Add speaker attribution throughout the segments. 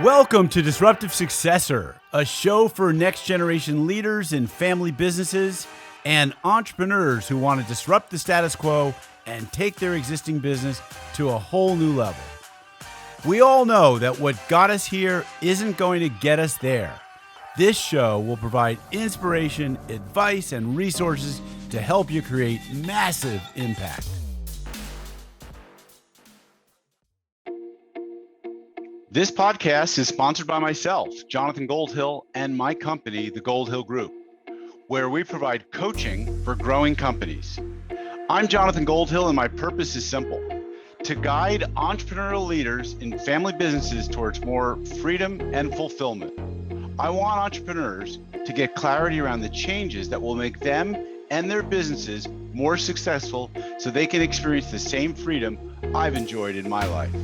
Speaker 1: Welcome to Disruptive Successor, a show for next generation leaders in family businesses and entrepreneurs who want to disrupt the status quo and take their existing business to a whole new level. We all know that what got us here isn't going to get us there. This show will provide inspiration, advice, and resources to help you create massive impact. This podcast is sponsored by myself, Jonathan Goldhill, and my company, the Goldhill Group, where we provide coaching for growing companies. I'm Jonathan Goldhill, and my purpose is simple: to guide entrepreneurial leaders in family businesses towards more freedom and fulfillment. I want entrepreneurs to get clarity around the changes that will make them and their businesses more successful so they can experience the same freedom I've enjoyed in my life.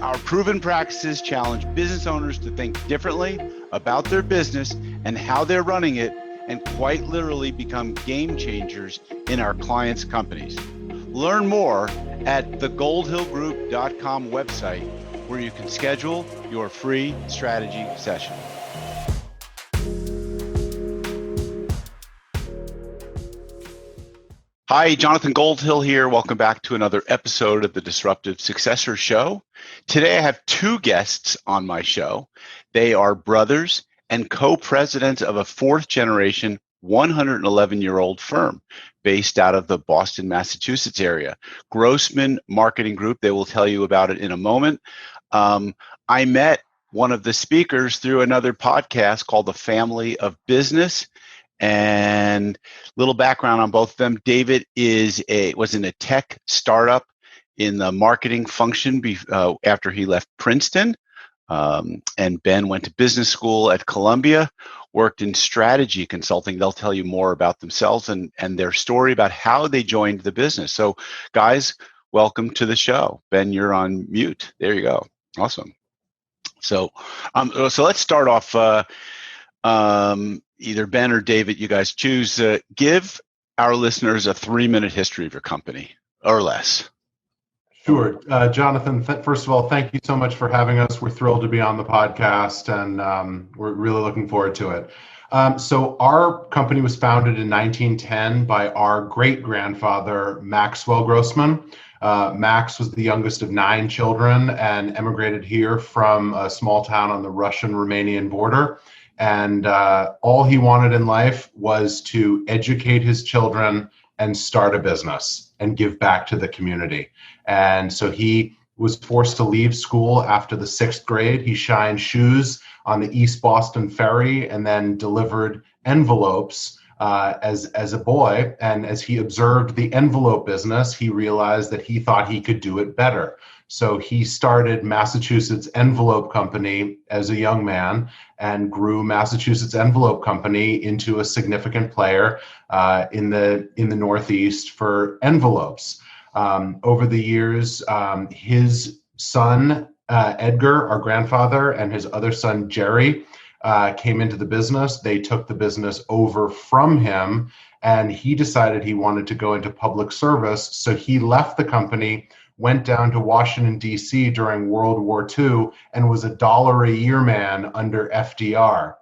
Speaker 1: Our proven practices challenge business owners to think differently about their business and how they're running it, and quite literally become game changers in our clients' companies. Learn more at thegoldhillgroup.com website, where you can schedule your free strategy session. Hi, Jonathan Goldhill here. Welcome back to another episode of the Disruptive Successor Show. Today I have two guests on my show. They are brothers and co-presidents of a fourth-generation, 111-year-old firm based out of the Boston, Massachusetts area, Grossman Marketing Group. They will tell you about it in a moment. I met one of the speakers through another podcast called The Family of Business. And little background on both of them. David was in a tech startup in the marketing function after he left Princeton. And Ben went to business school at Columbia, worked in strategy consulting. They'll tell you more about themselves and their story about how they joined the business. So guys, welcome to the show. Ben, you're on mute. There you go. Awesome. So let's start off. Either Ben or David, you guys choose. Give our listeners a 3-minute history of your company or less.
Speaker 2: Sure. Jonathan, first of all, thank you so much for having us. We're thrilled to be on the podcast, and we're really looking forward to it. So our company was founded in 1910 by our great-grandfather, Maxwell Grossman. Max was the youngest of 9 children and emigrated here from a small town on the Russian-Romanian border. And all he wanted in life was to educate his children and start a business and give back to the community. And so he was forced to leave school after the 6th grade. He shined shoes on the East Boston Ferry and then delivered envelopes as a boy. And as he observed the envelope business, he realized that he thought he could do it better. So he started Massachusetts Envelope Company as a young man and grew Massachusetts Envelope Company into a significant player in the Northeast for envelopes. Over the years, his son, Edgar, our grandfather, and his other son, Jerry, came into the business. They took the business over from him, and he decided he wanted to go into public service. So he left the company, went down to Washington, D.C. during World War II, and was $1 a year man under FDR.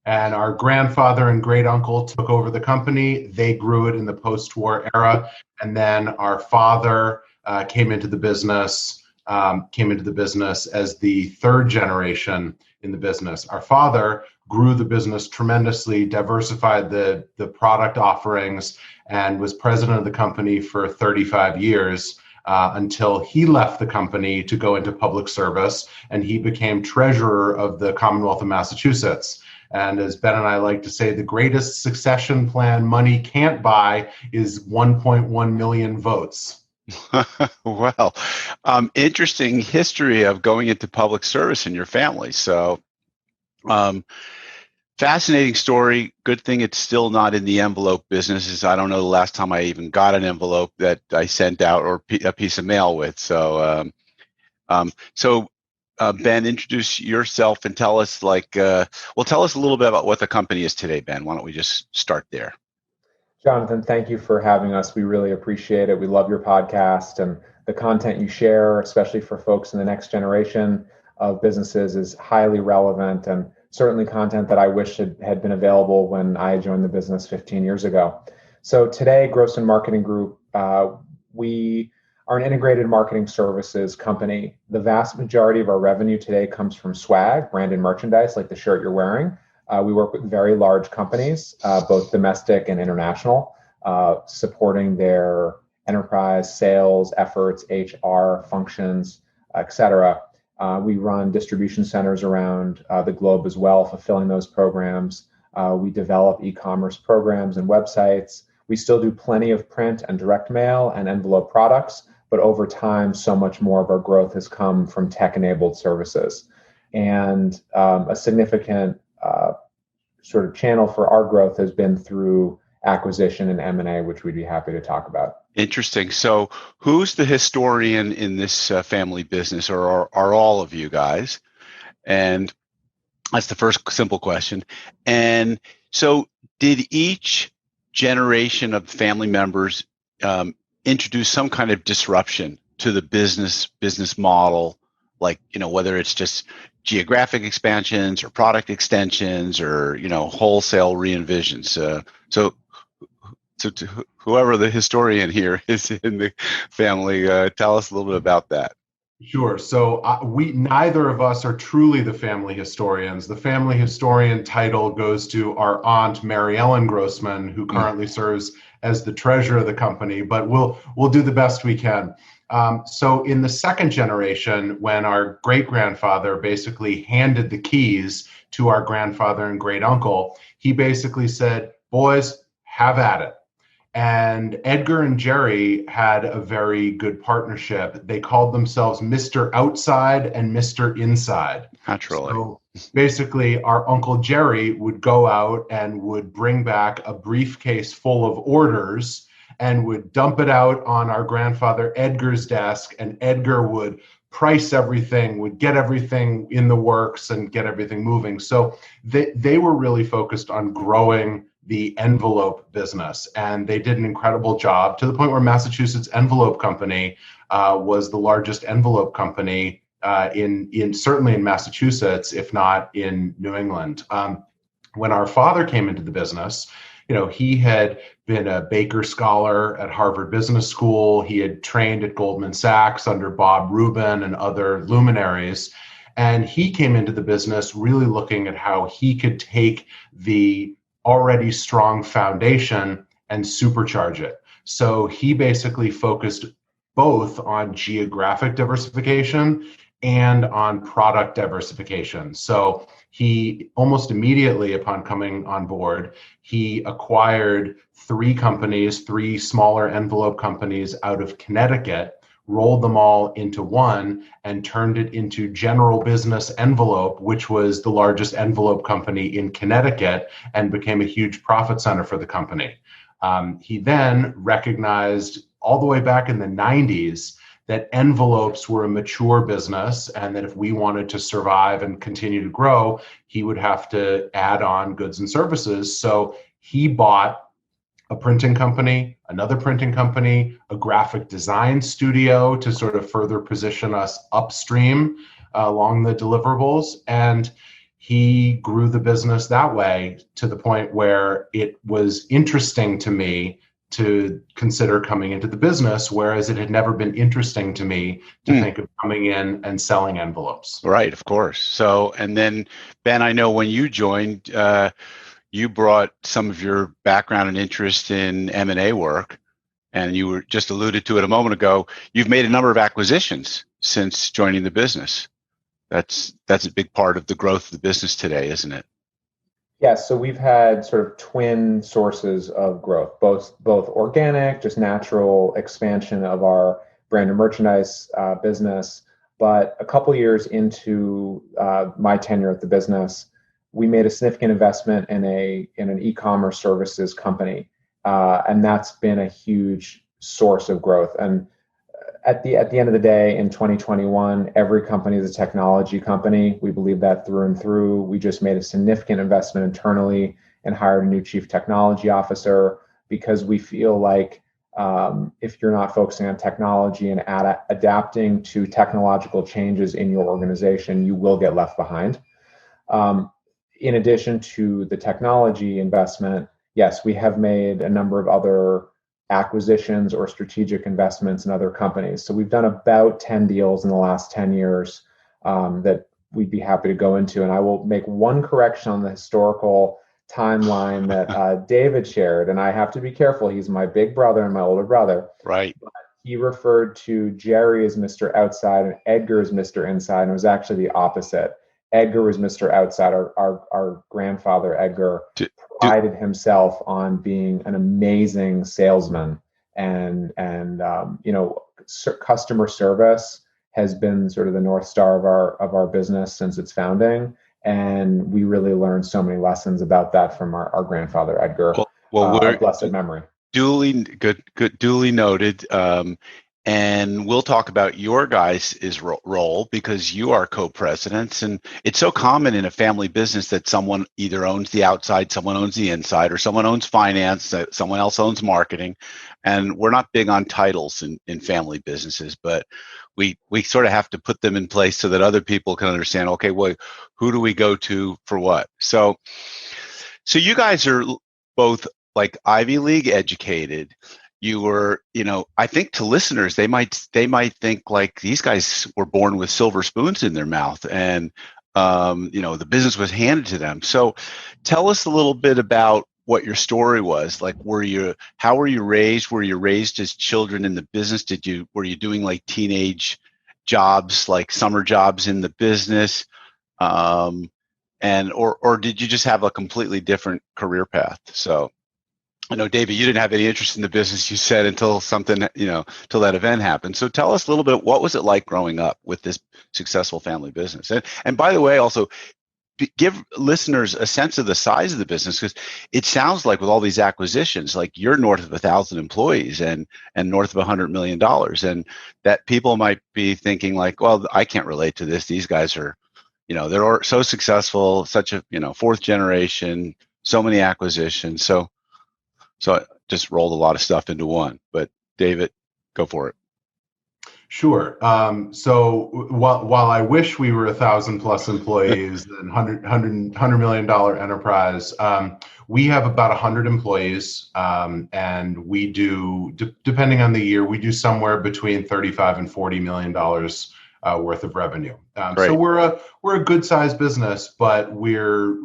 Speaker 2: And our grandfather and great uncle took over the company. They grew it in the post-war era. And then our father came into the business as the third generation in the business. Our father grew the business tremendously, diversified the product offerings, and was president of the company for 35 years. Until he left the company to go into public service, and he became treasurer of the Commonwealth of Massachusetts. And as Ben and I like to say, the greatest succession plan money can't buy is 1.1 million votes.
Speaker 1: Well, interesting history of going into public service in your family. So fascinating story. Good thing it's still not in the envelope business. I don't know the last time I even got an envelope that I sent out or a piece of mail with. So, Ben, introduce yourself and tell us tell us a little bit about what the company is today, Ben. Why don't we just start there?
Speaker 3: Jonathan, thank you for having us. We really appreciate it. We love your podcast and the content you share, especially for folks in the next generation. of businesses is highly relevant, and certainly content that I wish had been available when I joined the business 15 years ago. So today, Grossman Marketing Group, we are an integrated marketing services company. The vast majority of our revenue today comes from swag, branded merchandise, like the shirt you're wearing. We work with very large companies, both domestic and international, supporting their enterprise sales efforts, HR functions, etc. We run distribution centers around the globe as well, fulfilling those programs. We develop e-commerce programs and websites. We still do plenty of print and direct mail and envelope products, but over time, so much more of our growth has come from tech-enabled services. And a significant sort of channel for our growth has been through acquisition and M&A, which we'd be happy to talk about.
Speaker 1: Interesting. So who's the historian in this family business, or are all of you guys? And that's the first simple question. And so did each generation of family members introduce some kind of disruption to the business model, like, whether it's just geographic expansions or product extensions or, wholesale re-envisions? So whoever the historian here is in the family, tell us a little bit about that.
Speaker 2: Sure. So we neither of us are truly the family historians. The family historian title goes to our aunt, Mary Ellen Grossman, who currently serves as the treasurer of the company, but we'll do the best we can. So in the second generation, when our great-grandfather basically handed the keys to our grandfather and great-uncle, he basically said, "Boys, have at it." And Edgar and Jerry had a very good partnership. They called themselves Mr. Outside and Mr. Inside.
Speaker 1: Naturally.
Speaker 2: So basically, our Uncle Jerry would go out and would bring back a briefcase full of orders and would dump it out on our grandfather Edgar's desk, and Edgar would price everything, would get everything in the works and get everything moving. So they were really focused on growing the envelope business, and they did an incredible job, to the point where Massachusetts Envelope Company was the largest envelope company in certainly in Massachusetts, if not in New England. When our father came into the business, he had been a Baker Scholar at Harvard Business School. He had trained at Goldman Sachs under Bob Rubin and other luminaries. And he came into the business really looking at how he could take the already strong foundation and supercharge it. So he basically focused both on geographic diversification and on product diversification. So he almost immediately upon coming on board, he acquired three smaller envelope companies out of Connecticut, rolled them all into one, and turned it into General Business Envelope, which was the largest envelope company in Connecticut and became a huge profit center for the company. He then recognized all the way back in the 90s that envelopes were a mature business, and that if we wanted to survive and continue to grow, he would have to add on goods and services. So he bought a printing company, another printing company, a graphic design studio to sort of further position us upstream along the deliverables. And he grew the business that way, to the point where it was interesting to me to consider coming into the business, whereas it had never been interesting to me to think of coming in and selling envelopes.
Speaker 1: Right, of course. So, and then Ben, I know when you joined, you brought some of your background and interest in M&A work, and you were just alluded to it a moment ago. You've made a number of acquisitions since joining the business. That's a big part of the growth of the business today, isn't it?
Speaker 3: Yes, so we've had sort of twin sources of growth, both organic, just natural expansion of our brand and merchandise business. But a couple years into my tenure at the business, we made a significant investment in an e-commerce services company, and that's been a huge source of growth. And at the end of the day, in 2021, every company is a technology company. We believe that through and through. We just made a significant investment internally and hired a new chief technology officer, because we feel like if you're not focusing on technology and adapting to technological changes in your organization, you will get left behind. In addition to the technology investment, yes, we have made a number of other acquisitions or strategic investments in other companies. So we've done about 10 deals in the last 10 years that we'd be happy to go into. And I will make one correction on the historical timeline that David shared. And I have to be careful. He's my big brother and my older brother.
Speaker 1: Right.
Speaker 3: But he referred to Jerry as Mr. Outside and Edgar as Mr. Inside. And it was actually the opposite. Edgar was Mr. Outside. Our grandfather, Edgar, prided himself on being an amazing salesman, and customer service has been sort of the North Star of our business since its founding. And we really learned so many lessons about that from our grandfather, Edgar, of blessed memory.
Speaker 1: Duly noted. And we'll talk about your guys' role because you are co-presidents. And it's so common in a family business that someone either owns the outside, someone owns the inside, or someone owns finance, someone else owns marketing. And we're not big on titles in family businesses, but we sort of have to put them in place so that other people can understand, okay, well, who do we go to for what? So you guys are both like Ivy League educated. You were, I think to listeners, they might think like these guys were born with silver spoons in their mouth and, the business was handed to them. So tell us a little bit about what your story was. Like, how were you raised? Were you raised as children in the business? Were you doing like teenage jobs, like summer jobs in the business? Or did you just have a completely different career path? So I know, David, you didn't have any interest in the business, you said, until till that event happened. So tell us a little bit, what was it like growing up with this successful family business? And by the way, also give listeners a sense of the size of the business, because it sounds like with all these acquisitions, like you're north of 1,000 employees and north of $100 million. And that people might be thinking like, well, I can't relate to this. These guys are, they're so successful, such a, fourth generation, so many acquisitions. So I just rolled a lot of stuff into one, but David, go for it.
Speaker 2: Sure. So while I wish we were 1,000 plus employees and $100 million enterprise, we have about 100 employees, and we do, depending on the year, we do somewhere between $35 and $40 million worth of revenue. So we're a good sized business, but we're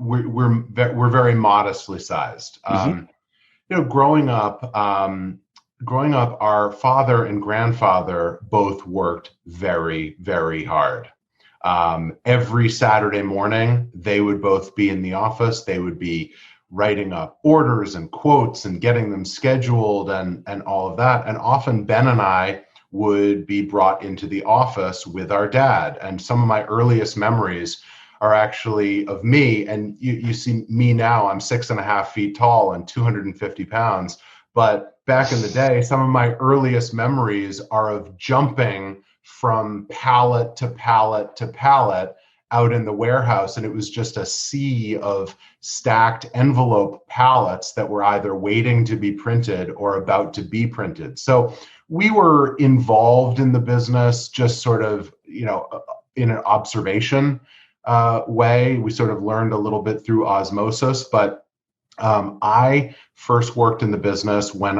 Speaker 2: very modestly sized. Growing up, our father and grandfather both worked very, very hard. Every Saturday morning, they would both be in the office. They would be writing up orders and quotes and getting them scheduled and all of that. And often Ben and I would be brought into the office with our dad. And some of my earliest memories are actually of me. And you see me now, I'm 6.5 feet tall and 250 pounds. But back in the day, some of my earliest memories are of jumping from pallet to pallet to pallet out in the warehouse. And it was just a sea of stacked envelope pallets that were either waiting to be printed or about to be printed. So we were involved in the business, just sort of, in an observation way. We sort of learned a little bit through osmosis, but I first worked in the business when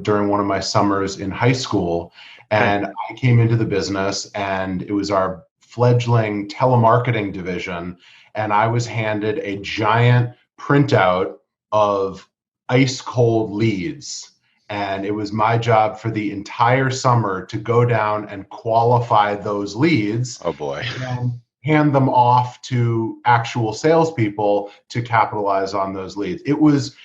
Speaker 2: during one of my summers in high school, and I came into the business, and it was our fledgling telemarketing division, and I was handed a giant printout of ice cold leads. And it was my job for the entire summer to go down and qualify those leads.
Speaker 1: Oh boy.
Speaker 2: And hand them off to actual salespeople to capitalize on those leads. It was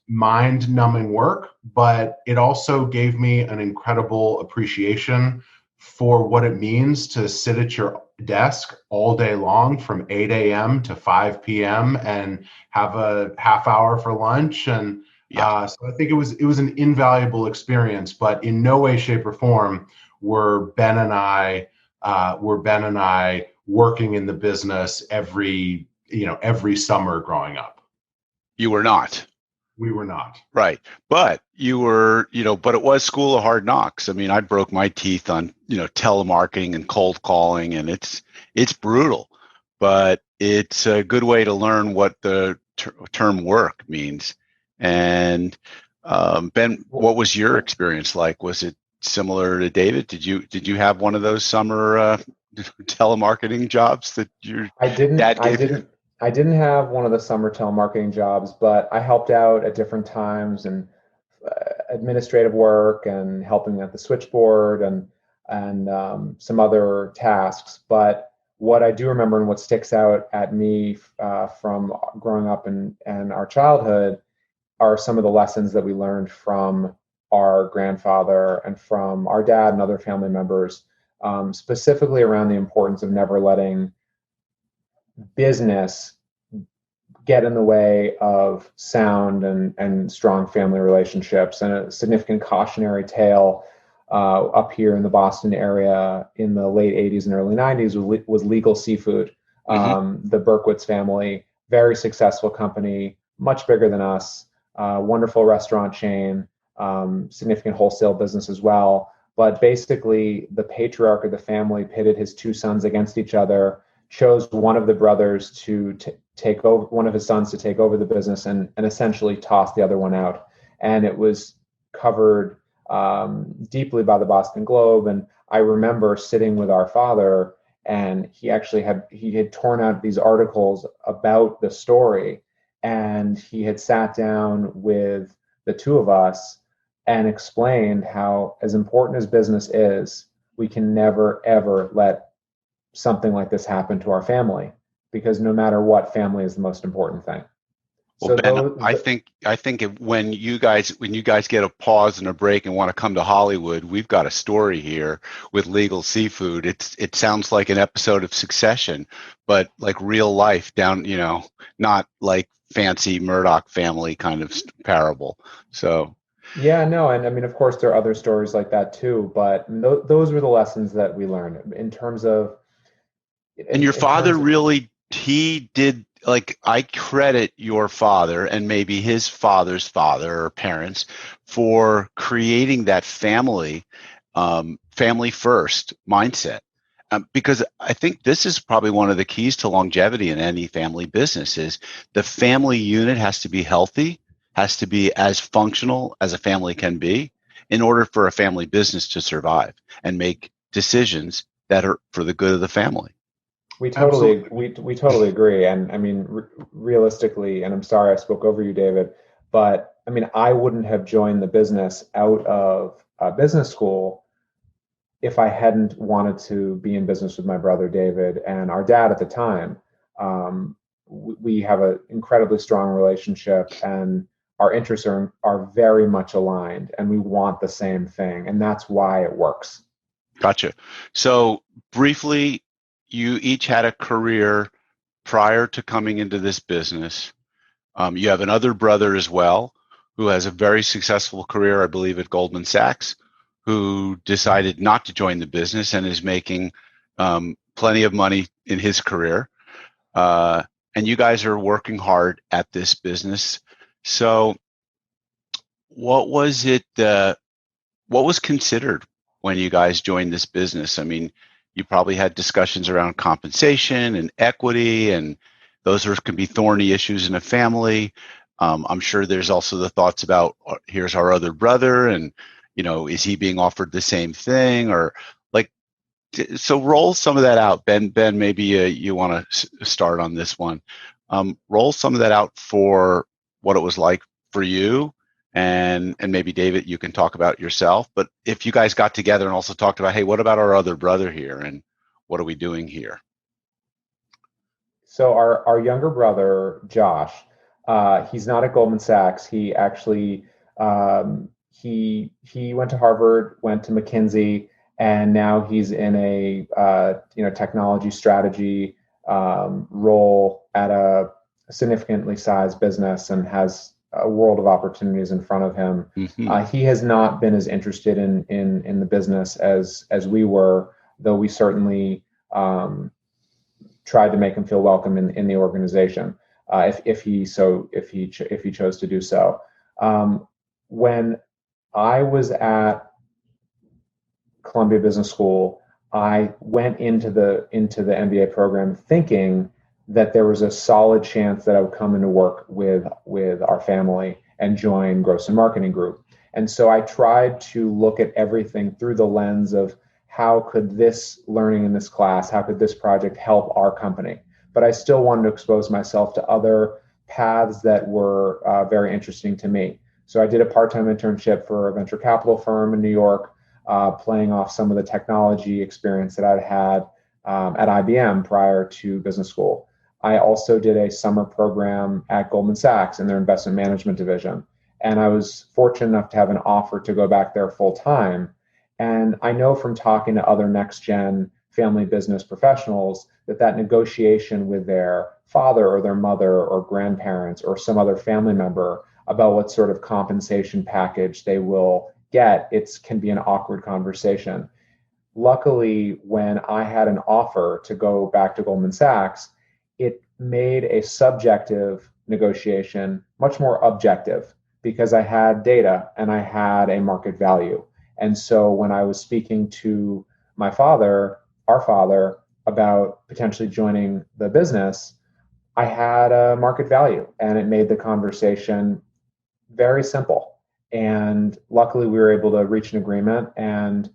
Speaker 2: mind-numbing work, but it also gave me an incredible appreciation for what it means to sit at your desk all day long from 8 a.m. to 5 p.m. and have a half hour for lunch. And so I think it was an invaluable experience, but in no way, shape, or form were Ben and I working in the business every summer growing up.
Speaker 1: You were not.
Speaker 2: We were not.
Speaker 1: Right. But you were, but it was school of hard knocks. I mean, I broke my teeth on, telemarketing and cold calling, and it's brutal, but it's a good way to learn what the term work means. And Ben, what was your experience like? Was it similar to David? Did you have one of those summer telemarketing jobs that your dad gave you?
Speaker 3: I didn't have one of the summer telemarketing jobs, but I helped out at different times and administrative work and helping at the switchboard and some other tasks. But what I do remember and what sticks out at me from growing up and our childhood are some of the lessons that we learned from our grandfather and from our dad and other family members, specifically around the importance of never letting business get in the way of sound and strong family relationships. And a significant cautionary tale up here in the Boston area in the late 80s and early 90s was Legal Seafood. The Berkowitz family, very successful company, much bigger than us, wonderful restaurant chain, significant wholesale business as well. But basically, the patriarch of the family pitted his two sons against each other, chose one of the brothers to take over, one of his sons to take over the business, and essentially toss the other one out. And it was covered deeply by the Boston Globe. And I remember sitting with our father, and he had torn out these articles about the story, and he had sat down with the two of us and explained how, as important as business is, we can never ever let something like this happen to our family, because no matter what, family is the most important thing.
Speaker 1: Well, Ben, I think when you guys get a pause and a break and want to come to Hollywood, we've got a story here with Legal Seafood. It sounds like an episode of Succession, but like real life down, not like fancy Murdoch family kind of parable. So.
Speaker 3: Yeah, no, and I mean, of course, there are other stories like that too, but those were the lessons that we learned in terms of.
Speaker 1: And your father really, he did, like, I credit your father and maybe his father's father or parents for creating that family first mindset. Because I think this is probably one of the keys to longevity in any family business is the family unit has to be healthy, has to be as functional as a family can be in order for a family business to survive and make decisions that are for the good of the family.
Speaker 3: We totally agree. And I mean, realistically, and I'm sorry I spoke over you, David, but I mean, I wouldn't have joined the business out of business school if I hadn't wanted to be in business with my brother, David, and our dad at the time. We have an incredibly strong relationship, and our interests are very much aligned, and we want the same thing. And that's why it works.
Speaker 1: Gotcha. So briefly, you each had a career prior to coming into this business. You have another brother as well who has a very successful career, I believe, at Goldman Sachs, who decided not to join the business and is making plenty of money in his career. And you guys are working hard at this business. So what was it? What was considered when you guys joined this business? I mean, you probably had discussions around compensation and equity, and those can be thorny issues in a family. I'm sure there's also the thoughts about here's our other brother, and is he being offered the same thing, or like? So roll some of that out, Ben. Ben, maybe you want to start on this one. Roll some of that out for what it was like for you. And maybe David, you can talk about yourself. But if you guys got together and also talked about, hey, what about our other brother here, and what are we doing here?
Speaker 3: So our younger brother, Josh, he's not at Goldman Sachs. He actually he went to Harvard, went to McKinsey, and now he's in a technology strategy role at a significantly sized business and has a world of opportunities in front of him. Mm-hmm. He has not been as interested in the business as we were, though we certainly tried to make him feel welcome in the organization if he chose to do so. When I was at Columbia Business School, I went into the MBA program thinking that there was a solid chance that I would come into work with our family and join Grossman Marketing Group. And so I tried to look at everything through the lens of how could this learning in this class, how could this project help our company? But I still wanted to expose myself to other paths that were very interesting to me. So I did a part-time internship for a venture capital firm in New York, playing off some of the technology experience that I'd had at IBM prior to business school. I also did a summer program at Goldman Sachs in their investment management division. And I was fortunate enough to have an offer to go back there full time. And I know from talking to other next gen family business professionals that negotiation with their father or their mother or grandparents or some other family member about what sort of compensation package they will get, it can be an awkward conversation. Luckily, when I had an offer to go back to Goldman Sachs, it made a subjective negotiation much more objective because I had data and I had a market value. And so when I was speaking to my father, our father, about potentially joining the business, I had a market value, and it made the conversation very simple. And luckily, we were able to reach an agreement, and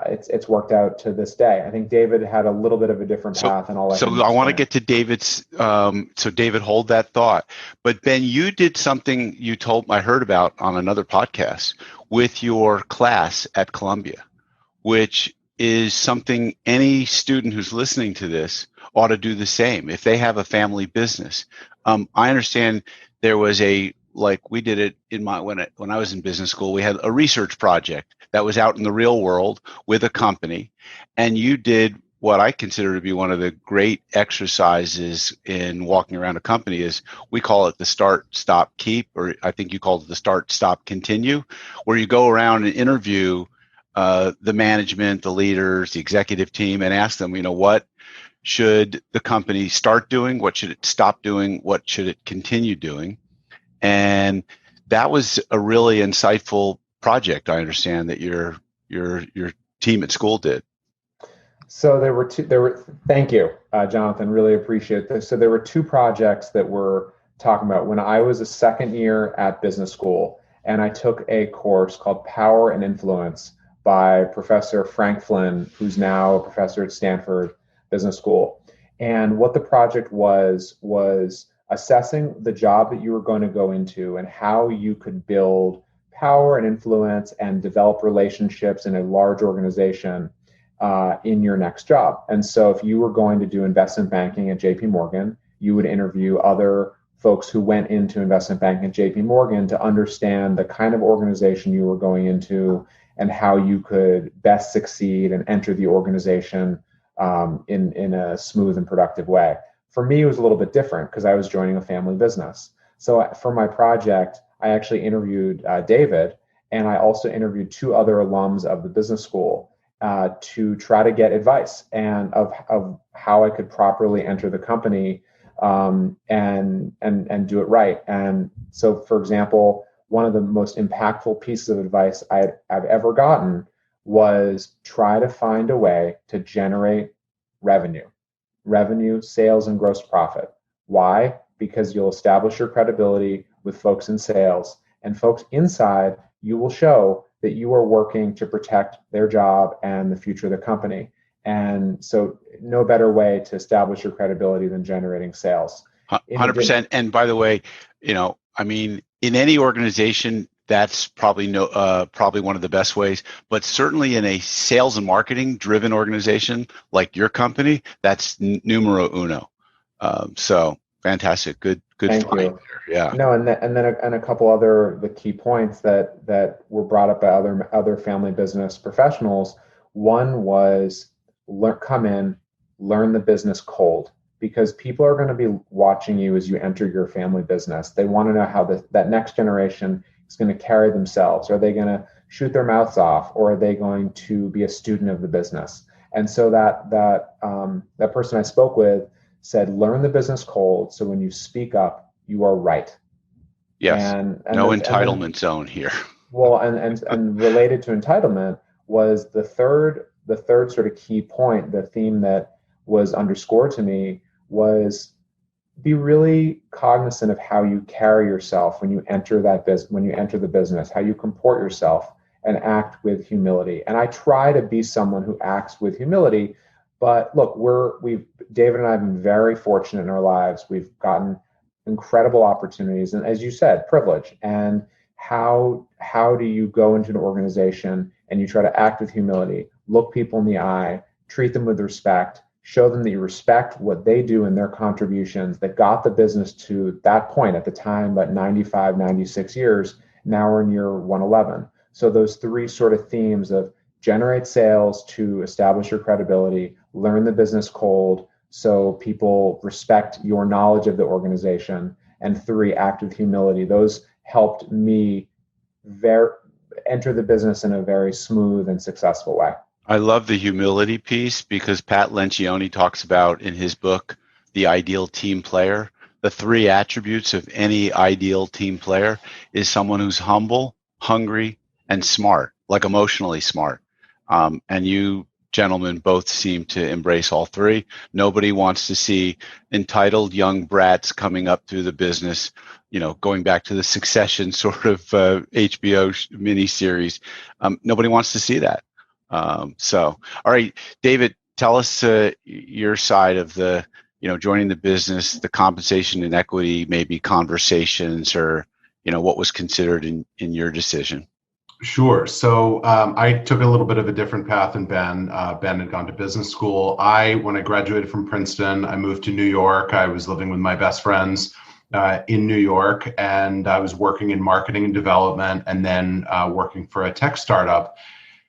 Speaker 3: it's worked out to this day. I think David had a little bit of a different path, and I'll let him
Speaker 1: So I want to
Speaker 3: explain.
Speaker 1: get to David's. So David, hold that thought. But Ben, you did something I heard about on another podcast with your class at Columbia, which is something any student who's listening to this ought to do the same if they have a family business. I understand there was we did it when I was in business school. We had a research project that was out in the real world with a company, and you did what I consider to be one of the great exercises in walking around a company. Is we call it the start, stop, keep, or I think you called it the start, stop, continue, where you go around and interview the management, the leaders, the executive team, and ask them, what should the company start doing? What should it stop doing? What should it continue doing? And that was a really insightful project. I understand that your team at school did.
Speaker 3: So thank you, Jonathan, really appreciate this. So there were two projects that we're talking about. When I was a second year at business school, and I took a course called Power and Influence by Professor Frank Flynn, who's now a professor at Stanford Business School. And what the project was assessing the job that you were going to go into and how you could build power and influence and develop relationships in a large organization in your next job. And so if you were going to do investment banking at JP Morgan, you would interview other folks who went into investment banking at JP Morgan to understand the kind of organization you were going into and how you could best succeed and enter the organization in a smooth and productive way. For me, it was a little bit different because I was joining a family business. So for my project, I actually interviewed David, and I also interviewed two other alums of the business school to try to get advice and of how I could properly enter the company and do it right. And so, for example, one of the most impactful pieces of advice I've ever gotten was try to find a way to generate revenue, sales, and gross profit. Why? Because you'll establish your credibility with folks in sales, and folks inside, you will show that you are working to protect their job and the future of the company. And so no better way to establish your credibility than generating sales.
Speaker 1: 100%. And by the way, in any organization, that's probably one of the best ways, but certainly in a sales and marketing driven organization like your company, that's numero uno. So fantastic. Good
Speaker 3: Thank
Speaker 1: find
Speaker 3: you.
Speaker 1: there. Yeah.
Speaker 3: No, and a couple other the key points that were brought up by other family business professionals. One was come in, learn the business cold, because people are going to be watching you as you enter your family business. They want to know how that next generation is going to carry themselves. Are they going to shoot their mouths off, or are they going to be a student of the business? And so that person I spoke with said, learn the business cold, so when you speak up, you are right.
Speaker 1: Yes.
Speaker 3: And
Speaker 1: No
Speaker 3: then
Speaker 1: entitlement zone here.
Speaker 3: well, and related to entitlement was the third sort of key point, the theme that was underscored to me was be really cognizant of how you carry yourself when you enter when you enter the business, how you comport yourself and act with humility. And I try to be someone who acts with humility. But look, David and I have been very fortunate in our lives. We've gotten incredible opportunities, and as you said, privilege. And how do you go into an organization and you try to act with humility, look people in the eye, treat them with respect, show them that you respect what they do and their contributions that got the business to that point at the time, but 95, 96 years, now we're in year 111. So those three sort of themes of generate sales to establish your credibility, learn the business cold so people respect your knowledge of the organization, and three, act with humility. Those helped me enter the business in a very smooth and successful way.
Speaker 1: I love the humility piece because Pat Lencioni talks about in his book, The Ideal Team Player, the three attributes of any ideal team player is someone who's humble, hungry, and smart, like emotionally smart. And you gentlemen both seem to embrace all three. Nobody wants to see entitled young brats coming up through the business, going back to the Succession sort of HBO miniseries. Nobody wants to see that. All right, David, tell us your side of the, joining the business, the compensation and equity, maybe conversations, or, what was considered in your decision.
Speaker 2: Sure. So I took a little bit of a different path than Ben. Ben had gone to business school. When I graduated from Princeton, I moved to New York. I was living with my best friends in New York, and I was working in marketing and development, and then working for a tech startup.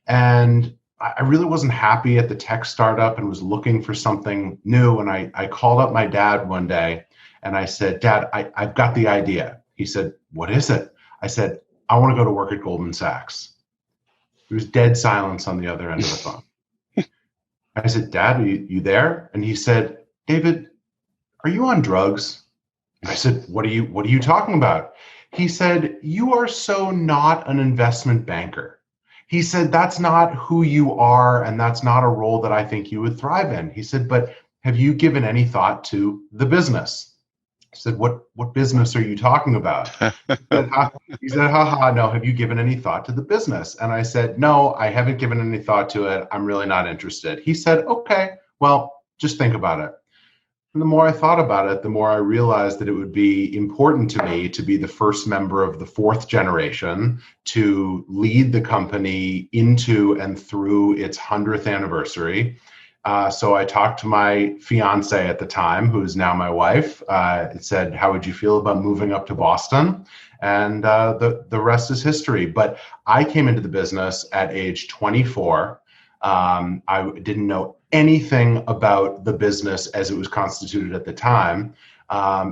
Speaker 2: And I really wasn't happy at the tech startup and was looking for something new. And I called up my dad one day and I said, Dad, I've got the idea. He said, what is it? I said, I want to go to work at Goldman Sachs. There was dead silence on the other end of the phone. I said, Dad, are you there? And he said, David, are you on drugs? I said, what are you talking about? He said, you are so not an investment banker. He said, that's not who you are, and that's not a role that I think you would thrive in. He said, but have you given any thought to the business? I said, what business are you talking about? He said, haha, no, have you given any thought to the business? And I said, no, I haven't given any thought to it. I'm really not interested. He said, okay, well, just think about it. And the more I thought about it, the more I realized that it would be important to me to be the first member of the fourth generation to lead the company into and through its 100th anniversary. So I talked to my fiance at the time, who is now my wife. It said, how would you feel about moving up to Boston? And the rest is history. But I came into the business at age 24. I didn't know anything about the business as it was constituted at the time.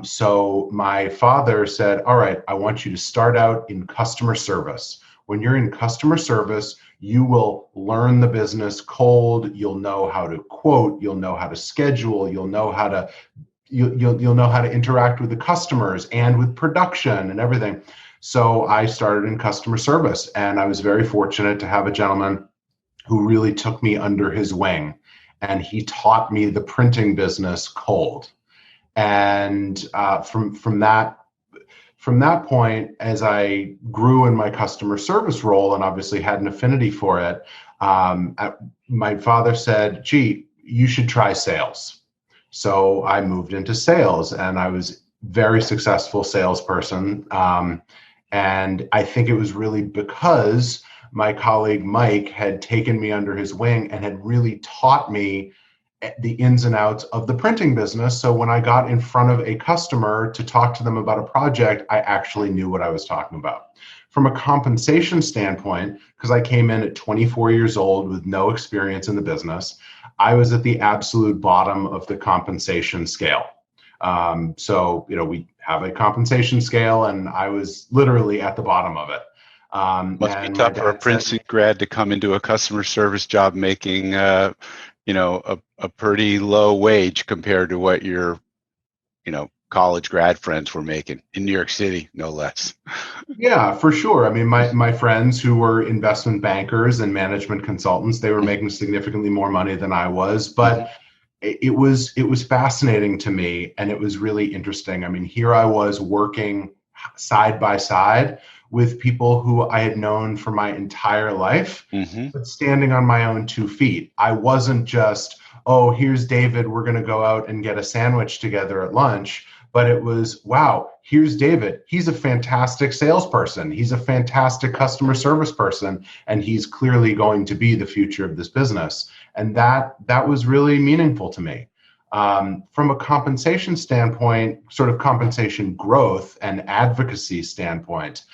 Speaker 2: So my father said, all right, I want you to start out in customer service. When you're in customer service, you will learn the business cold. You'll know how to quote. You'll know how to schedule. You'll know how to interact with the customers and with production and everything. So I started in customer service, and I was very fortunate to have a gentleman who really took me under his wing, and he taught me the printing business cold. And from that point, as I grew in my customer service role and obviously had an affinity for it, my father said, gee, you should try sales. So I moved into sales, and I was a very successful salesperson. And I think it was really because my colleague Mike had taken me under his wing and had really taught me the ins and outs of the printing business. So when I got in front of a customer to talk to them about a project, I actually knew what I was talking about. From a compensation standpoint, because I came in at 24 years old with no experience in the business, I was at the absolute bottom of the compensation scale. So we have a compensation scale, and I was literally at the bottom of it.
Speaker 1: Must be tough for a Princeton grad to come into a customer service job making, a pretty low wage compared to what you're, college grad friends were making in New York City, no less.
Speaker 2: Yeah, for sure. I mean, my friends who were investment bankers and management consultants, they were making significantly more money than I was, but it was fascinating to me, and it was really interesting. I mean, here I was working side by side with people who I had known for my entire life, but standing on my own 2 feet. I wasn't just, oh, here's David, we're going to go out and get a sandwich together at lunch. But it was, wow, here's David. He's a fantastic salesperson. He's a fantastic customer service person, and he's clearly going to be the future of this business. And that was really meaningful to me. From a compensation standpoint, sort of compensation growth and advocacy standpoint,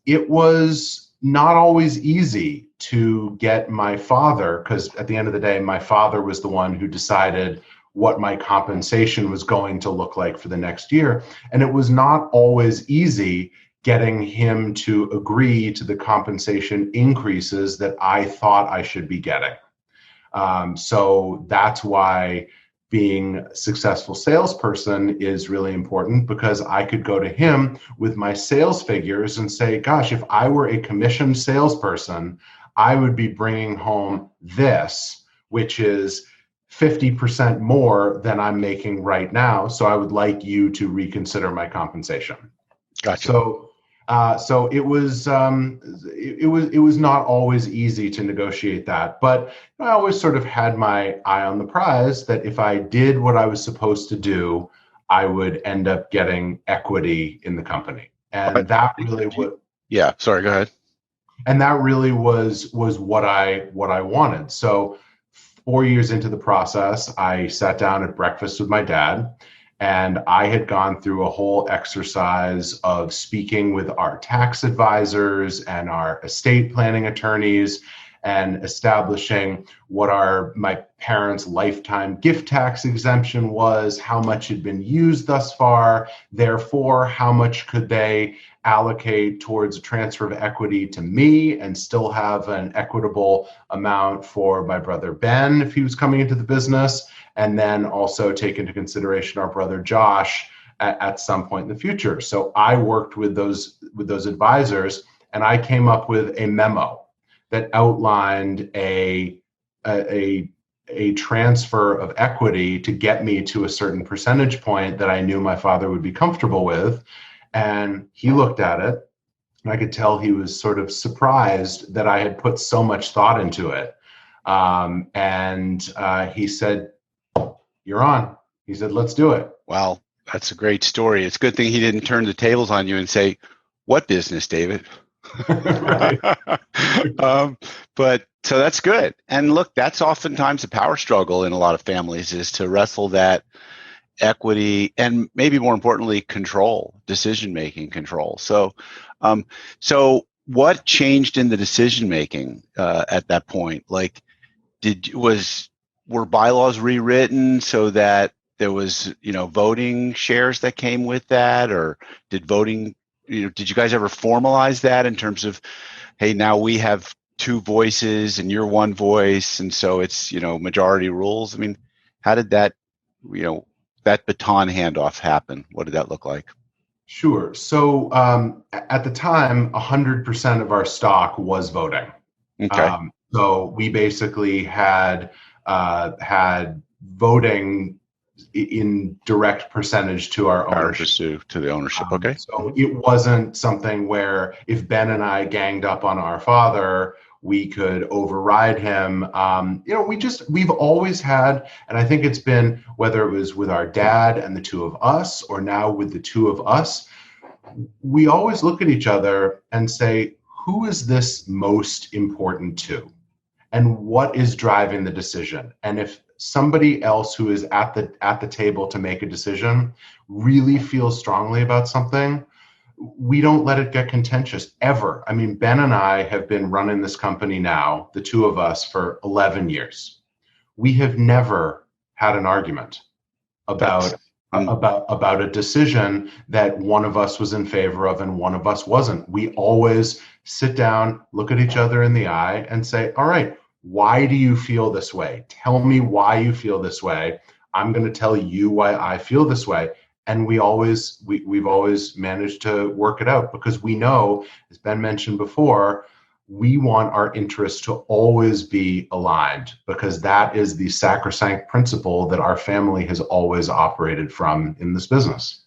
Speaker 2: it was not always easy to get my father, because at the end of the day, my father was the one who decided what my compensation was going to look like for the next year. And it was not always easy getting him to agree to the compensation increases that I thought I should be getting. So that's why being a successful salesperson is really important, because I could go to him with my sales figures and say, gosh, if I were a commissioned salesperson, I would be bringing home this, which is 50% more than I'm making right now. So I would like you to reconsider my compensation.
Speaker 1: Gotcha.
Speaker 2: So it was not always easy to negotiate that, but I always sort of had my eye on the prize that if I did what I was supposed to do, I would end up getting equity in the company, and that really was.
Speaker 1: Yeah. Sorry. Go ahead.
Speaker 2: And that really was what I wanted. So 4 years into the process, I sat down at breakfast with my dad, and I had gone through a whole exercise of speaking with our tax advisors and our estate planning attorneys and establishing what my parents' lifetime gift tax exemption was, how much had been used thus far, therefore, how much could they allocate towards a transfer of equity to me and still have an equitable amount for my brother Ben if he was coming into the business, and then also take into consideration our brother Josh at some point in the future. So I worked with those advisors, and I came up with a memo that outlined a transfer of equity to get me to a certain percentage point that I knew my father would be comfortable with. And he looked at it, and I could tell he was sort of surprised that I had put so much thought into it. And he said, "You're on." He said, "Let's do it."
Speaker 1: Wow, that's a great story. It's a good thing he didn't turn the tables on you and say, "What business, David?" But so that's good. And look, that's oftentimes a power struggle in a lot of families, is to wrestle that equity and maybe more importantly, decision-making control. So what changed in the decision-making at that point? Like, were bylaws rewritten so that there was, voting shares that came with that, or did you guys ever formalize that in terms of, hey, now we have two voices and you're one voice, and so it's, majority rules? I mean, how did that, that baton handoff happen? What did that look like?
Speaker 2: Sure. So at the time, 100% of our stock was voting.
Speaker 1: Okay.
Speaker 2: So we basically had voting in direct percentage to our ownership.
Speaker 1: To the ownership. Okay.
Speaker 2: So it wasn't something where if Ben and I ganged up on our father, we could override him. We've always had, and I think it's been, whether it was with our dad and the two of us, or now with the two of us, we always look at each other and say, who is this most important to? And what is driving the decision? And if somebody else who is at the table to make a decision really feels strongly about something, we don't let it get contentious ever. I mean, Ben and I have been running this company now, the two of us, for 11 years. We have never had an argument about a decision that one of us was in favor of and one of us wasn't. We always sit down, look at each other in the eye and say, all right, why do you feel this way? Tell me why you feel this way. I'm going to tell you why I feel this way. And we've always managed to work it out, because we know, as Ben mentioned before, we want our interests to always be aligned, because that is the sacrosanct principle that our family has always operated from in this business.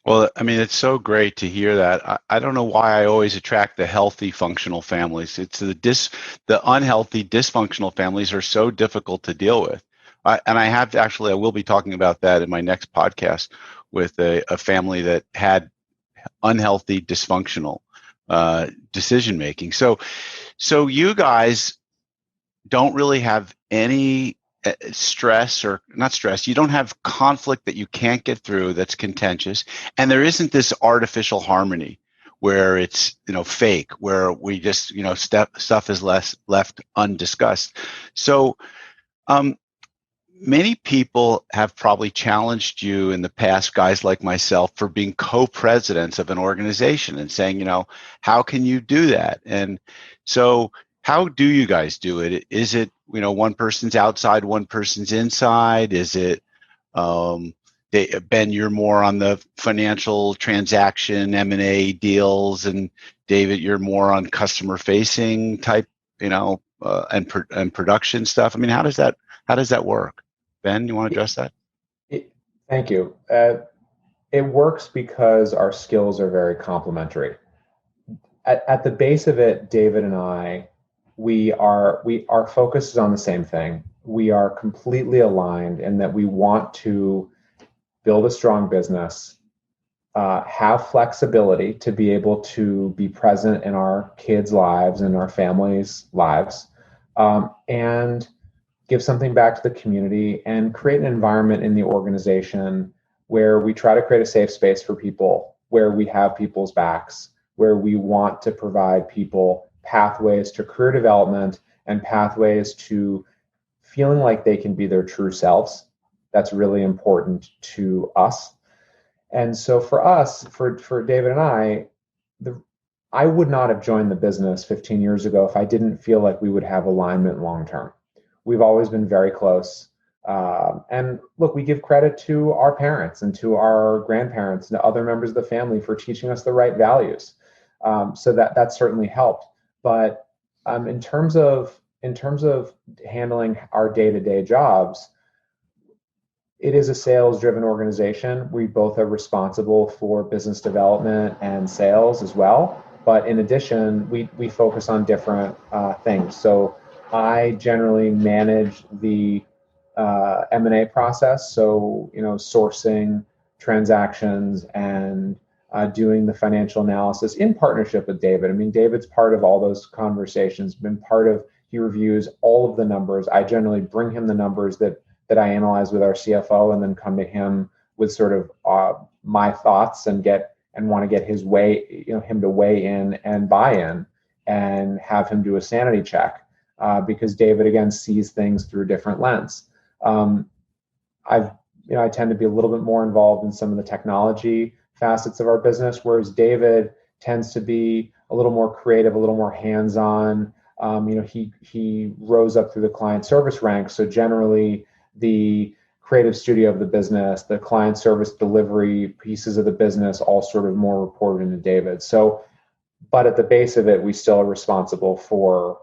Speaker 1: Well, I mean, it's so great to hear that. I don't know why I always attract the healthy, functional families. It's the unhealthy, dysfunctional families are so difficult to deal with. I will be talking about that in my next podcast with a family that had unhealthy, dysfunctional decision making. So you guys don't really have any stress, or not stress. You don't have conflict that you can't get through that's contentious, and there isn't this artificial harmony where it's fake, where we just stuff is left undiscussed. So many people have probably challenged you in the past, guys like myself, for being co-presidents of an organization and saying, how can you do that? And so how do you guys do it? Is it, one person's outside, one person's inside? Is it, Ben, you're more on the financial transaction, M&A deals, and David, you're more on customer facing type, and production stuff. I mean, how does that work? Ben, you want to address that?
Speaker 3: Thank you. It works because our skills are very complementary. At the base of it, David and I, our focus is on the same thing. We are completely aligned in that we want to build a strong business, have flexibility to be able to be present in our kids' lives and our families' lives, and give something back to the community and create an environment in the organization where we try to create a safe space for people, where we have people's backs, where we want to provide people pathways to career development and pathways to feeling like they can be their true selves. That's really important to us. And so for us, for David and I would not have joined the business 15 years ago if I didn't feel like we would have alignment long term. We've always been very close. And look, we give credit to our parents and to our grandparents and to other members of the family for teaching us the right values. So that certainly helped. But in terms of handling our day-to-day jobs, it is a sales-driven organization. We both are responsible for business development and sales as well. But in addition, we focus on different things. So I generally manage the M&A process. So, sourcing transactions and doing the financial analysis in partnership with David. I mean, David's part of all those conversations, he reviews all of the numbers. I generally bring him the numbers that I analyze with our CFO, and then come to him with sort of my thoughts and want to get his way, him to weigh in and buy in and have him do a sanity check, because David, again, sees things through a different lens. I tend to be a little bit more involved in some of the technology facets of our business, whereas David tends to be a little more creative, a little more hands-on. He rose up through the client service ranks. So generally the creative studio of the business, the client service delivery pieces of the business, all sort of more reported into David. So, but at the base of it, we still are responsible for,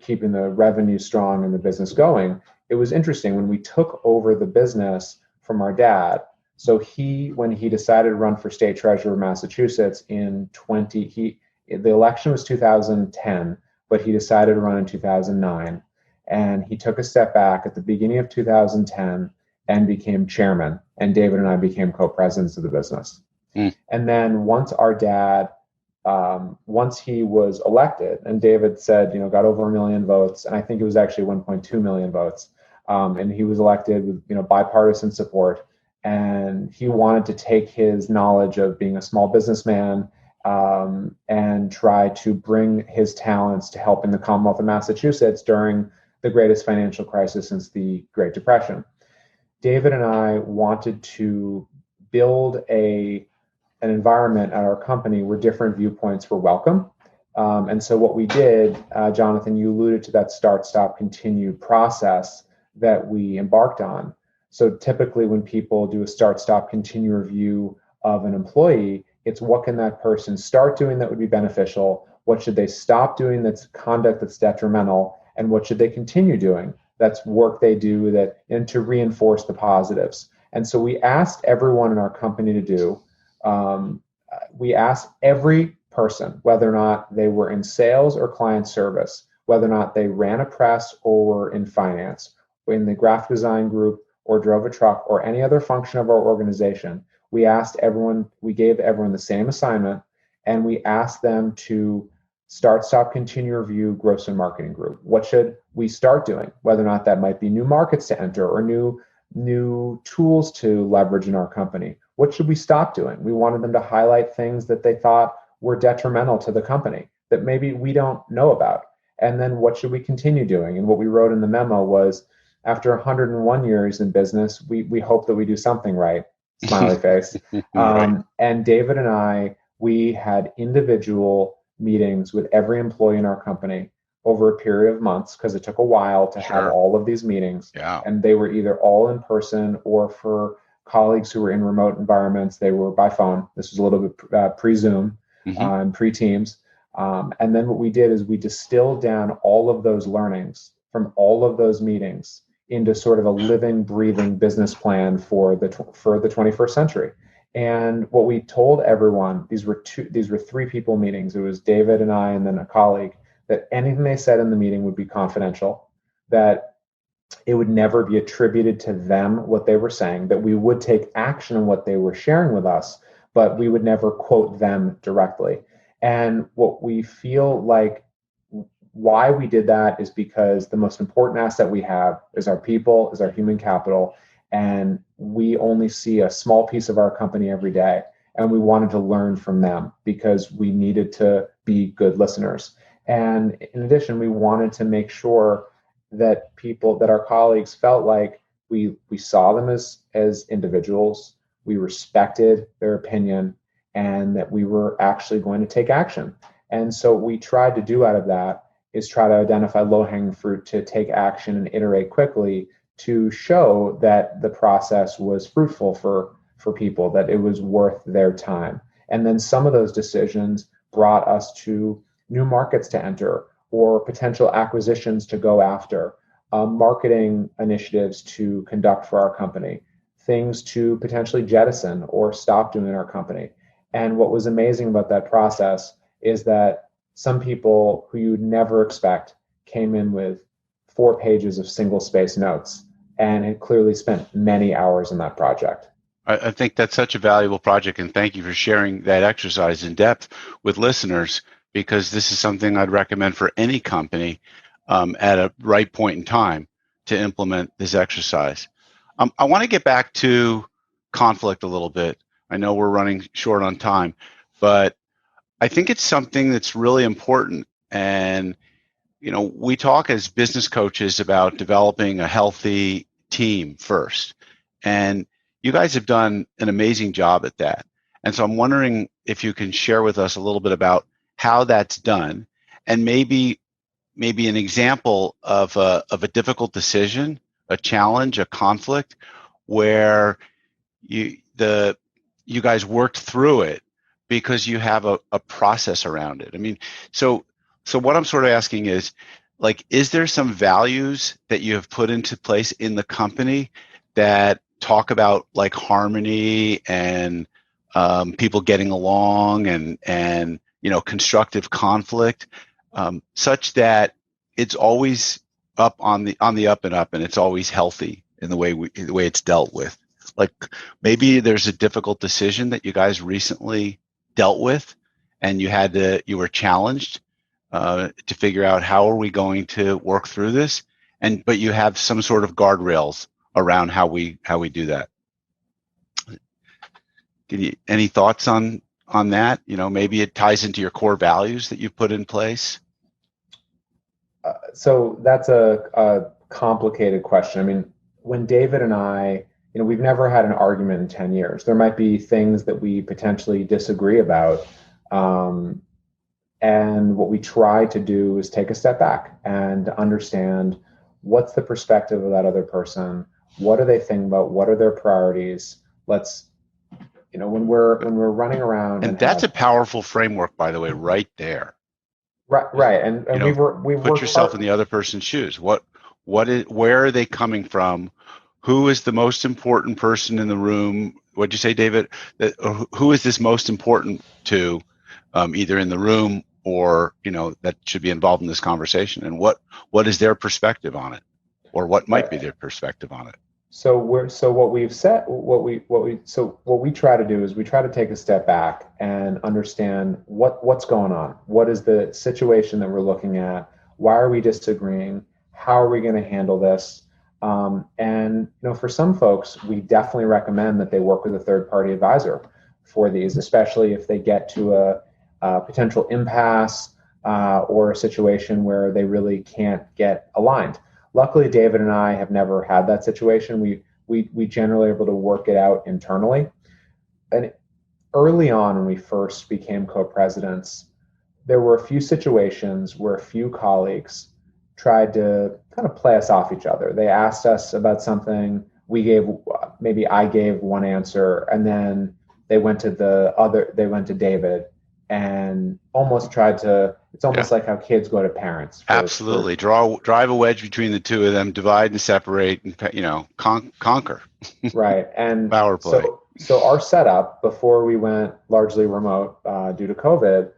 Speaker 3: keeping the revenue strong and the business going. It was interesting when we took over the business from our dad. So when he decided to run for state treasurer of Massachusetts the election was 2010, but he decided to run in 2009. And he took a step back at the beginning of 2010 and became chairman. And David and I became co-presidents of the business. Mm. And then once he was elected, and David said, got over 1 million votes, and I think it was actually 1.2 million votes. And he was elected with, bipartisan support. And he wanted to take his knowledge of being a small businessman and try to bring his talents to helping the Commonwealth of Massachusetts during the greatest financial crisis since the Great Depression. David and I wanted to build an environment at our company where different viewpoints were welcome. And so what we did, Jonathan, you alluded to that start, stop, continue process that we embarked on. So typically when people do a start, stop, continue review of an employee, it's what can that person start doing that would be beneficial? What should they stop doing that's conduct that's detrimental? And what should they continue doing? That's work they do and to reinforce the positives. And so we asked everyone in our company to do, we asked every person, whether or not they were in sales or client service, whether or not they ran a press or were in finance, or in the graphic design group, or drove a truck, or any other function of our organization. We gave everyone the same assignment, and we asked them to start, stop, continue, review Grossman Marketing Group. What should we start doing? Whether or not that might be new markets to enter or new tools to leverage in our company. What should we stop doing? We wanted them to highlight things that they thought were detrimental to the company that maybe we don't know about. And then what should we continue doing? And what we wrote in the memo was, after 101 years in business, we hope that we do something right. Smiley face.
Speaker 1: Right.
Speaker 3: And David and I, we had individual meetings with every employee in our company over a period of months, because it took a while to have all of these meetings.
Speaker 1: Yeah.
Speaker 3: And they were either all in person, or for colleagues who were in remote environments, they were by phone. This was a little bit pre-Zoom and pre-Teams. And then what we did is we distilled down all of those learnings from all of those meetings into sort of a living, breathing business plan for the 21st century. And what we told everyone, these were 3 people meetings. It was David and I, and then a colleague, that anything they said in the meeting would be confidential, that it would never be attributed to them what they were saying, that we would take action on what they were sharing with us, but we would never quote them directly. And what we feel like, why we did that, is because the most important asset we have is our people, is our human capital. And we only see a small piece of our company every day. And we wanted to learn from them because we needed to be good listeners. And in addition, we wanted to make sure that our colleagues felt like we saw them as individuals, we respected their opinion, and that we were actually going to take action. And so what we tried to do out of that is try to identify low-hanging fruit to take action and iterate quickly, to show that the process was fruitful for people, that it was worth their time. And then some of those decisions brought us to new markets to enter, or potential acquisitions to go after, marketing initiatives to conduct for our company, things to potentially jettison or stop doing in our company. And what was amazing about that process is that some people who you'd never expect came in with 4 pages of single space notes and had clearly spent many hours in that project.
Speaker 1: I think that's such a valuable project, and thank you for sharing that exercise in depth with listeners, because this is something I'd recommend for any company at a right point in time to implement this exercise. I want to get back to conflict a little bit. I know we're running short on time, but I think it's something that's really important. And, we talk as business coaches about developing a healthy team first. And you guys have done an amazing job at that. And so I'm wondering if you can share with us a little bit about how that's done, and maybe an example of a difficult decision, a challenge, a conflict, where you guys worked through it because you have a process around it. I mean, so what I'm sort of asking is, like, is there some values that you have put into place in the company that talk about like harmony and people getting along and constructive conflict, such that it's always up on the up and up, and it's always healthy in the way it's dealt with? Like, maybe there's a difficult decision that you guys recently dealt with, and you were challenged to figure out how are we going to work through this, but you have some sort of guardrails around how we do that. Any thoughts on that? Maybe it ties into your core values that you put in place.
Speaker 3: So that's a complicated question. I mean, when David and I, we've never had an argument in 10 years. There might be things that we potentially disagree about. And what we try to do is take a step back and understand what's the perspective of that other person, What are they thinking about? What are their priorities? Let's, when we're running around
Speaker 1: And that's a powerful framework, by the way, right there.
Speaker 3: Right. And we
Speaker 1: put
Speaker 3: work
Speaker 1: yourself in the other person's shoes. Where are they coming from? Who is the most important person in the room? What'd you say, David? Who is this most important to, either in the room or, that should be involved in this conversation? And what is their perspective on it, or what might be their perspective on it?
Speaker 3: So what we try to do is we try to take a step back and understand what's going on. What is the situation that we're looking at? Why are we disagreeing? How are we going to handle this? And for some folks, we definitely recommend that they work with a third-party advisor for these, especially if they get to a potential impasse or a situation where they really can't get aligned. Luckily, David and I have never had that situation. We generally are able to work it out internally. And early on, when we first became co-presidents, there were a few situations where a few colleagues tried to kind of play us off each other. They asked us about something. Maybe I gave one answer, and then they went to David and almost tried to, it's almost like how kids go to parents.
Speaker 1: Absolutely. Drive a wedge between the two of them, divide and separate, and, conquer.
Speaker 3: Right. And
Speaker 1: power play.
Speaker 3: So our setup before we went largely remote due to COVID,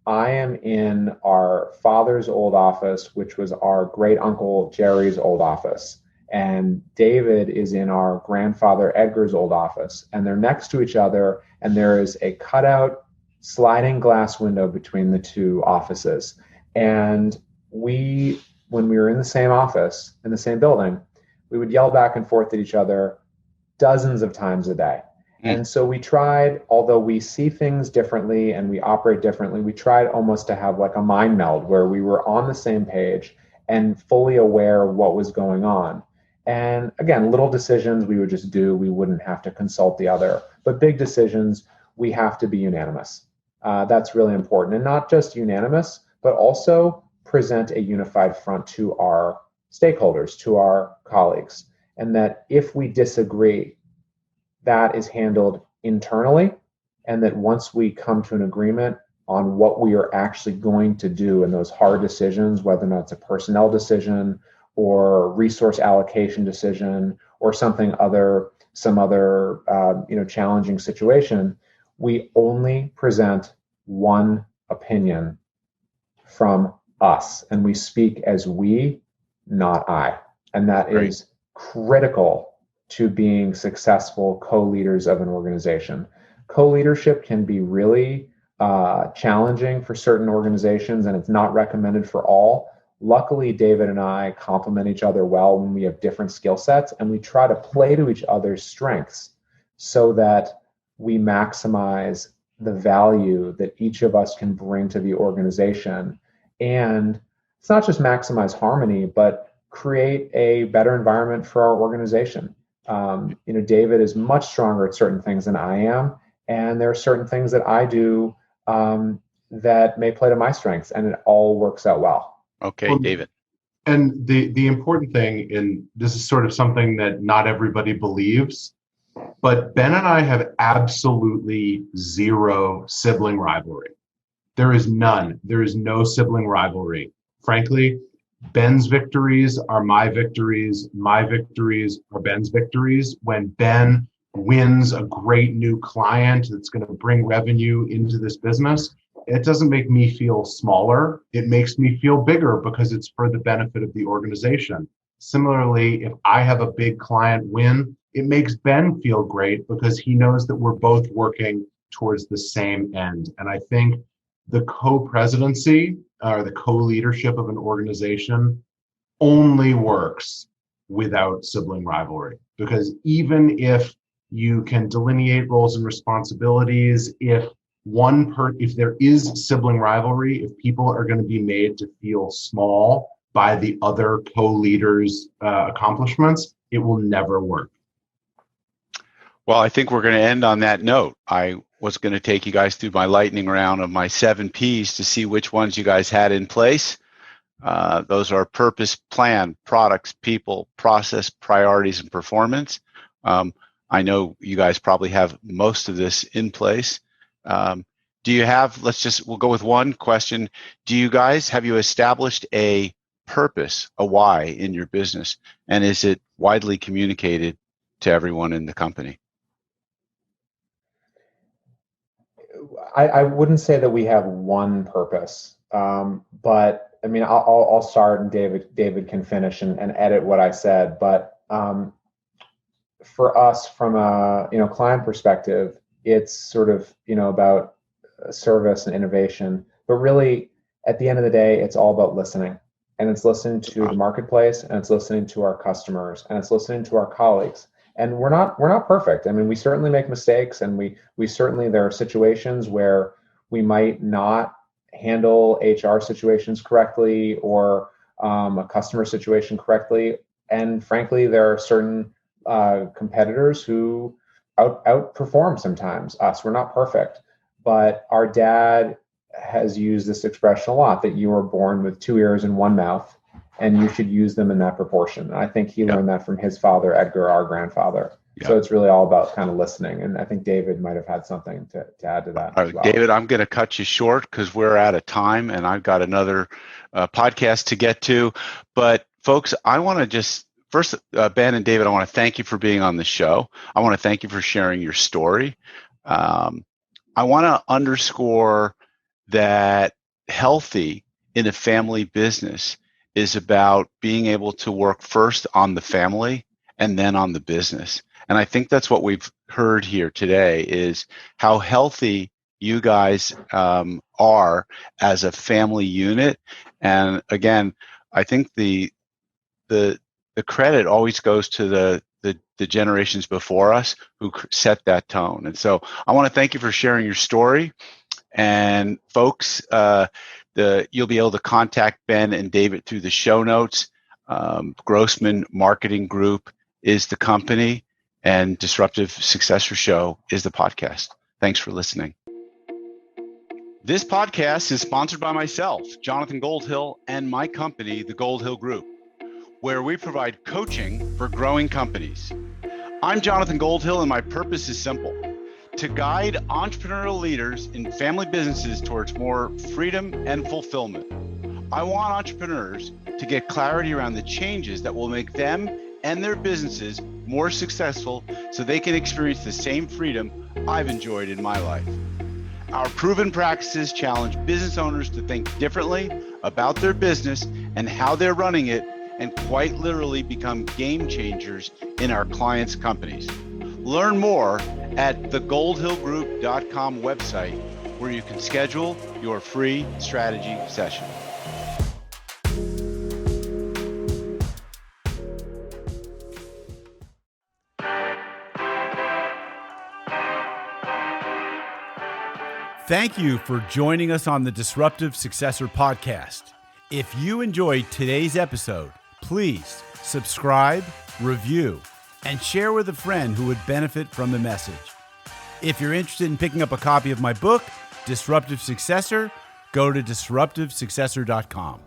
Speaker 3: I am in our father's old office, which was our great uncle Jerry's old office. And David is in our grandfather Edgar's old office. And they're next to each other. And there is a cutout sliding glass window between the two offices. And when we were in the same office, in the same building, we would yell back and forth at each other dozens of times a day. And so we tried, although we see things differently and we operate differently, we tried almost to have like a mind meld where we were on the same page and fully aware of what was going on. And again, little decisions we would just do. We wouldn't have to consult the other. But big decisions, we have to be unanimous. That's really important. And not just unanimous, but also present a unified front to our stakeholders, to our colleagues. And that if we disagree, that is handled internally. And that once we come to an agreement on what we are actually going to do in those hard decisions, whether or not it's a personnel decision or resource allocation decision or some other challenging situation, we only present one opinion from us, and we speak as we, not I. And that is critical to being successful co-leaders of an organization. Co-leadership can be really challenging for certain organizations, and it's not recommended for all. Luckily, David and I complement each other well when we have different skill sets, and we try to play to each other's strengths so that we maximize the value that each of us can bring to the organization. And it's not just maximize harmony, but create a better environment for our organization. David is much stronger at certain things than I am, and there are certain things that I do that may play to my strengths, and it all works out well.
Speaker 1: Okay, David.
Speaker 2: And the important thing, and this is sort of something that not everybody believes, but Ben and I have absolutely zero sibling rivalry. There is none. There is no sibling rivalry. Frankly, Ben's victories are my victories. My victories are Ben's victories. When Ben wins a great new client that's going to bring revenue into this business, it doesn't make me feel smaller. It makes me feel bigger because it's for the benefit of the organization. Similarly, if I have a big client win, it makes Ben feel great because he knows that we're both working towards the same end. And I think the co-presidency or the co-leadership of an organization only works without sibling rivalry. Because even if you can delineate roles and responsibilities, if there is sibling rivalry, if people are going to be made to feel small by the other co-leaders' accomplishments, it will never work.
Speaker 1: Well, I think we're going to end on that note. I was going to take you guys through my lightning round of my 7 Ps to see which ones you guys had in place. Those are purpose, plan, products, people, process, priorities, and performance. I know you guys probably have most of this in place. Do you have, we'll go with one question. Have you established a purpose, a why in your business? And is it widely communicated to everyone in the company?
Speaker 3: I wouldn't say that we have one purpose, but I mean, I'll start and David can finish and edit what I said. But for us, from a client perspective, it's sort of about service and innovation. But really, at the end of the day, it's all about listening, and it's listening to the marketplace, and it's listening to our customers, and it's listening to our colleagues. And we're not perfect. I mean, we certainly make mistakes, and we certainly, there are situations where we might not handle HR situations correctly or a customer situation correctly. And frankly, there are certain competitors who outperform sometimes us. We're not perfect, but our dad has used this expression a lot, that you were born with 2 ears and 1 mouth, and you should use them in that proportion. And I think he learned that from his father, Edgar, our grandfather. Yep. So it's really all about kind of listening. And I think David might have had something to add to that.
Speaker 1: All right, well. David, I'm going to cut you short because we're out of time and I've got another podcast to get to. But folks, I want to just, first, Ben and David, I want to thank you for being on the show. I want to thank you for sharing your story. I want to underscore that healthy in a family business is about being able to work first on the family and then on the business. And I think that's what we've heard here today, is how healthy you guys are as a family unit. And again, I think the credit always goes to the generations before us who set that tone. And so I want to thank you for sharing your story. And folks, you'll be able to contact Ben and David through the show notes. Grossman Marketing Group is the company, and Disruptive Successor Show is the podcast. Thanks for listening. This podcast is sponsored by myself, Jonathan Goldhill, and my company, the Goldhill Group, where we provide coaching for growing companies. I'm Jonathan Goldhill, and my purpose is simple: to guide entrepreneurial leaders in family businesses towards more freedom and fulfillment. I want entrepreneurs to get clarity around the changes that will make them and their businesses more successful so they can experience the same freedom I've enjoyed in my life. Our proven practices challenge business owners to think differently about their business and how they're running it, and quite literally become game changers in our clients' companies. Learn more at thegoldhillgroup.com website, where you can schedule your free strategy session. Thank you for joining us on the Disruptive Successor podcast. If you enjoyed today's episode, please subscribe, review, and share with a friend who would benefit from the message. If you're interested in picking up a copy of my book, Disruptive Successor, go to disruptivesuccessor.com.